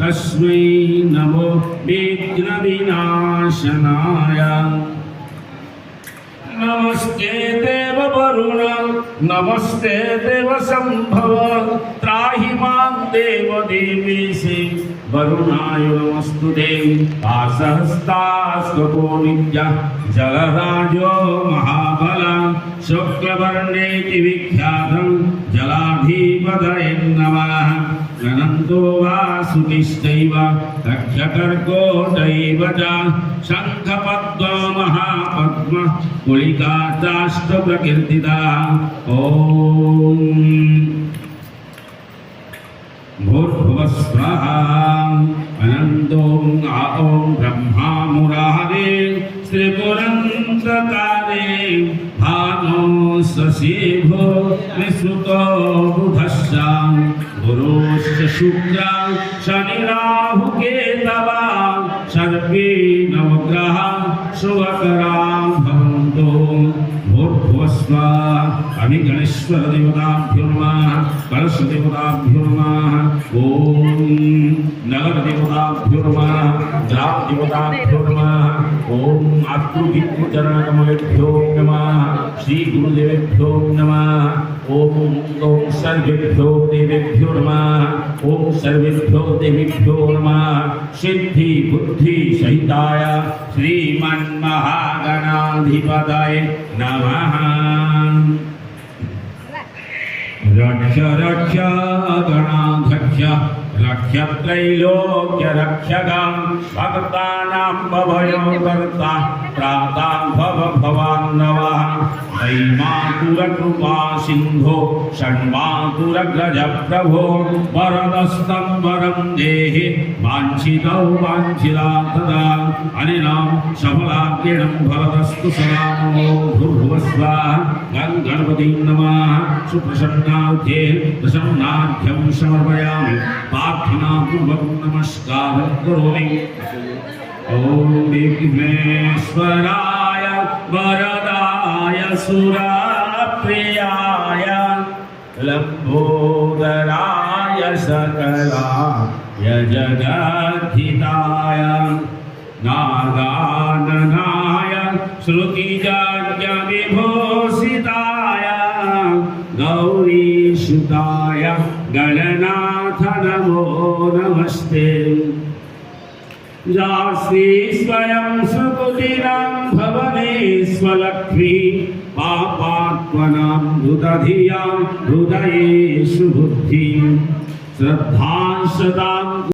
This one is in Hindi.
तस्मै नमो विघ्नविनाशनाय। नमस्ते देव वरुण नमस्ते देव संभव त्राहि मां देव देवेशे वरुणाय नमस्तुते। आसहस्तास्वतो नित्यः जलराजो महाबला शुक्लवर्णे विख्यातं जलाधिपतये नमः। अनन्तो वासुकिश्चैव रक्षकर्कोटैव च शङ्खपद्मो महापद्म कुलिका चाष्टप्रकीर्तिता। ॐ भूर्भुवः स्वाहा। अनन्तो ॐ ब्रह्मा मुरारे त्रिपुरन्तकारे भानो शशिभो विश्रुतो बुधश्च गुरुश्च शुक्र शनिराहुकेतवा सर्वे नवग्रहा शुभकरां भवन्तु। भूर्भुवः स्वाहा। अभिगणेश्वर देवताभ्यो नमः कलश देवताभ्यो नमः ॐ नगर देवताभ्यो नमः ग्राम देवताभ्यो नमः ॐ मातृभिक्षुचरणकमलेभ्यो नमः श्री गुरुदेवेभ्यो नमः ॐ सर्वेभ्यो देवेभ्यो नमः ॐ सर्वेभ्यो देवीभ्यो नमः। सिद्धि बुद्धि सहिताय श्रीमन्महागणाधिपतये नमः। रक्ष रक्ष गणाध्यक्ष रक्ष त्रैलोक्य रक्षकं भक्तानां भवयोकर्ता त्रातां भव भवान्नवः। दैमातुरकृपा सिन्धो षण्मातुरग्रज प्रभो वरदस्तं वरं देहि वाञ्छितौ वाञ्छिता तदा अनिनां सफलाग्निं भवतस्तु सदा। नमो भूर्भुवः स्वाहा। गणपतिं नमः। सुप्रसन्नार्थे प्रसन्नाढ्यं समर्पयामि प्रार्थनापूर्वकं नमस्कारं करोमि। ॐ विघ्नेश्वराय वरदाय सुरप्रियाय लम्बोदराय सकलाय जगद्धिताय नागाननाय श्रुतिजाड्यविभूषिताय गौरीसुताय गणनाथ नमो नमस्ते। श्री स्वयं सुकुटिनां भवनेष्वलक्ष्मी पापात्मनां हृदधियां हृदयेषु बुद्धिं श्रद्धां सदां